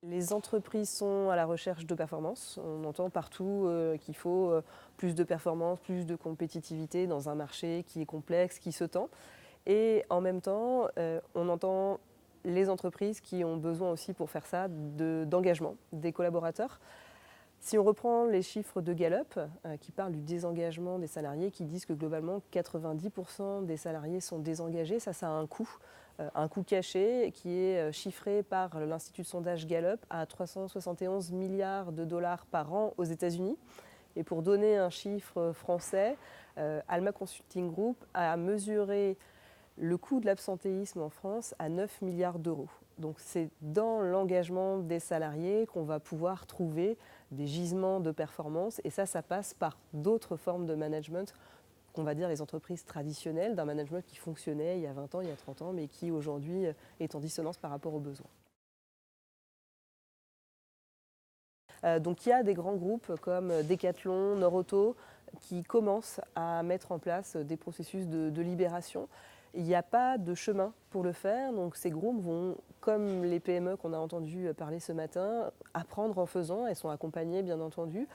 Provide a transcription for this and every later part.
Les entreprises sont à la recherche de performance. On entend partout qu'il faut plus de performance, plus de compétitivité dans un marché qui est complexe, qui se tend. Et en même temps, on entend les entreprises qui ont besoin aussi pour faire ça d'engagement des collaborateurs. Si on reprend les chiffres de Gallup, qui parlent du désengagement des salariés, qui disent que globalement 90% des salariés sont désengagés, ça a un coût caché qui est chiffré par l'Institut de sondage Gallup à 371 milliards de dollars par an aux États-Unis. Et pour donner un chiffre français, Alma Consulting Group a mesuré le coût de l'absentéisme en France à 9 milliards d'euros. Donc c'est dans l'engagement des salariés qu'on va pouvoir trouver des gisements de performance et ça passe par d'autres formes de management qu'on va dire les entreprises traditionnelles, d'un management qui fonctionnait il y a 20 ans, il y a 30 ans, mais qui aujourd'hui est en dissonance par rapport aux besoins. Donc il y a des grands groupes comme Decathlon, Nord-Auto qui commencent à mettre en place des processus de libération. Il n'y a pas de chemin pour le faire, donc ces groupes vont, comme les PME qu'on a entendu parler ce matin, apprendre en faisant. Elles sont accompagnées bien entendu.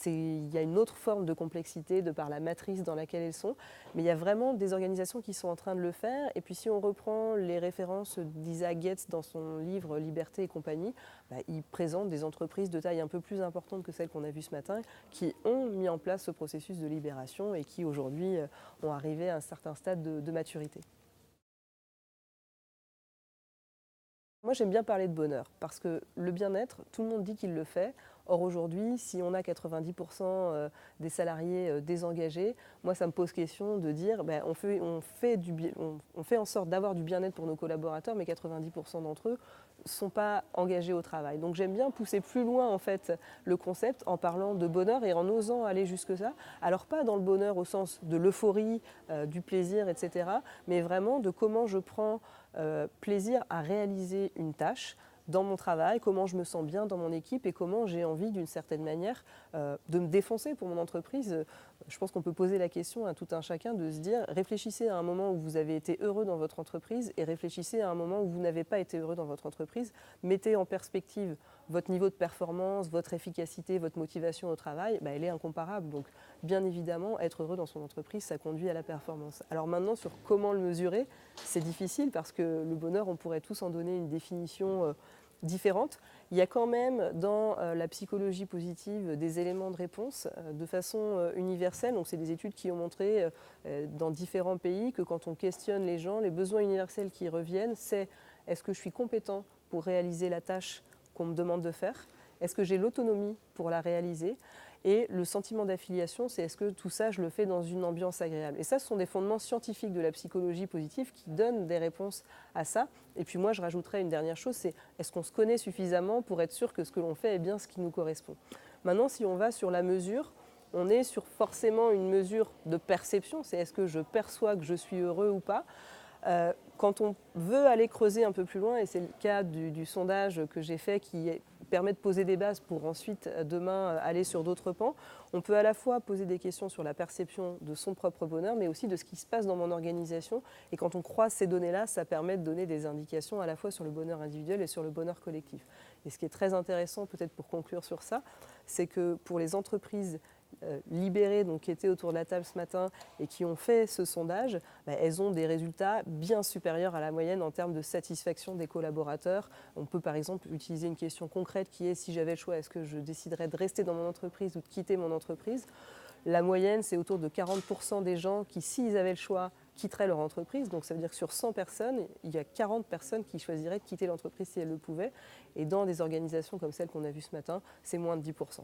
Il y a une autre forme de complexité de par la matrice dans laquelle elles sont, mais il y a vraiment des organisations qui sont en train de le faire. Et puis si on reprend les références d'Isaac Getz dans son livre Liberté et compagnie, il présente des entreprises de taille un peu plus importante que celles qu'on a vues ce matin qui ont mis en place ce processus de libération et qui aujourd'hui ont arrivé à un certain stade de maturité. Moi, j'aime bien parler de bonheur parce que le bien-être, tout le monde dit qu'il le fait. Or, aujourd'hui, si on a 90% des salariés désengagés, moi, ça me pose question de dire on fait en sorte d'avoir du bien-être pour nos collaborateurs, mais 90% d'entre eux ne sont pas engagés au travail. Donc, j'aime bien pousser plus loin en fait, le concept en parlant de bonheur et en osant aller jusque ça. Alors, pas dans le bonheur au sens de l'euphorie, du plaisir, etc., mais vraiment de comment je prends plaisir à réaliser une tâche dans mon travail, comment je me sens bien dans mon équipe et comment j'ai envie d'une certaine manière de me défoncer pour mon entreprise. Je pense qu'on peut poser la question à tout un chacun de se dire réfléchissez à un moment où vous avez été heureux dans votre entreprise et réfléchissez à un moment où vous n'avez pas été heureux dans votre entreprise. Mettez en perspective votre niveau de performance, votre efficacité, votre motivation au travail, elle est incomparable. Donc bien évidemment, être heureux dans son entreprise, ça conduit à la performance. Alors maintenant, sur comment le mesurer, c'est difficile parce que le bonheur, on pourrait tous en donner une définition différente. Il y a quand même dans la psychologie positive des éléments de réponse de façon universelle. Donc c'est des études qui ont montré dans différents pays que quand on questionne les gens, les besoins universels qui reviennent, c'est est-ce que je suis compétent pour réaliser la tâche qu'on me demande de faire? Est-ce que j'ai l'autonomie pour la réaliser? Et le sentiment d'affiliation, c'est est-ce que tout ça, je le fais dans une ambiance agréable? Et ça, ce sont des fondements scientifiques de la psychologie positive qui donnent des réponses à ça. Et puis moi, je rajouterais une dernière chose, c'est est-ce qu'on se connaît suffisamment pour être sûr que ce que l'on fait est bien ce qui nous correspond? Maintenant, si on va sur la mesure, on est sur forcément une mesure de perception, c'est est-ce que je perçois que je suis heureux ou pas? Quand on veut aller creuser un peu plus loin, et c'est le cas du sondage que j'ai fait qui permet de poser des bases pour ensuite demain aller sur d'autres pans, on peut à la fois poser des questions sur la perception de son propre bonheur, mais aussi de ce qui se passe dans mon organisation. Et quand on croise ces données-là, ça permet de donner des indications à la fois sur le bonheur individuel et sur le bonheur collectif. Et ce qui est très intéressant, peut-être pour conclure sur ça, c'est que pour les entreprises libérées donc, qui étaient autour de la table ce matin et qui ont fait ce sondage, elles ont des résultats bien supérieurs à la moyenne en termes de satisfaction des collaborateurs. On peut par exemple utiliser une question concrète qui est si j'avais le choix, est-ce que je déciderais de rester dans mon entreprise ou de quitter mon entreprise? La moyenne, c'est autour de 40% des gens qui, s'ils avaient le choix, quitteraient leur entreprise. Donc ça veut dire que sur 100 personnes, il y a 40 personnes qui choisiraient de quitter l'entreprise si elles le pouvaient. Et dans des organisations comme celle qu'on a vue ce matin, c'est moins de 10%.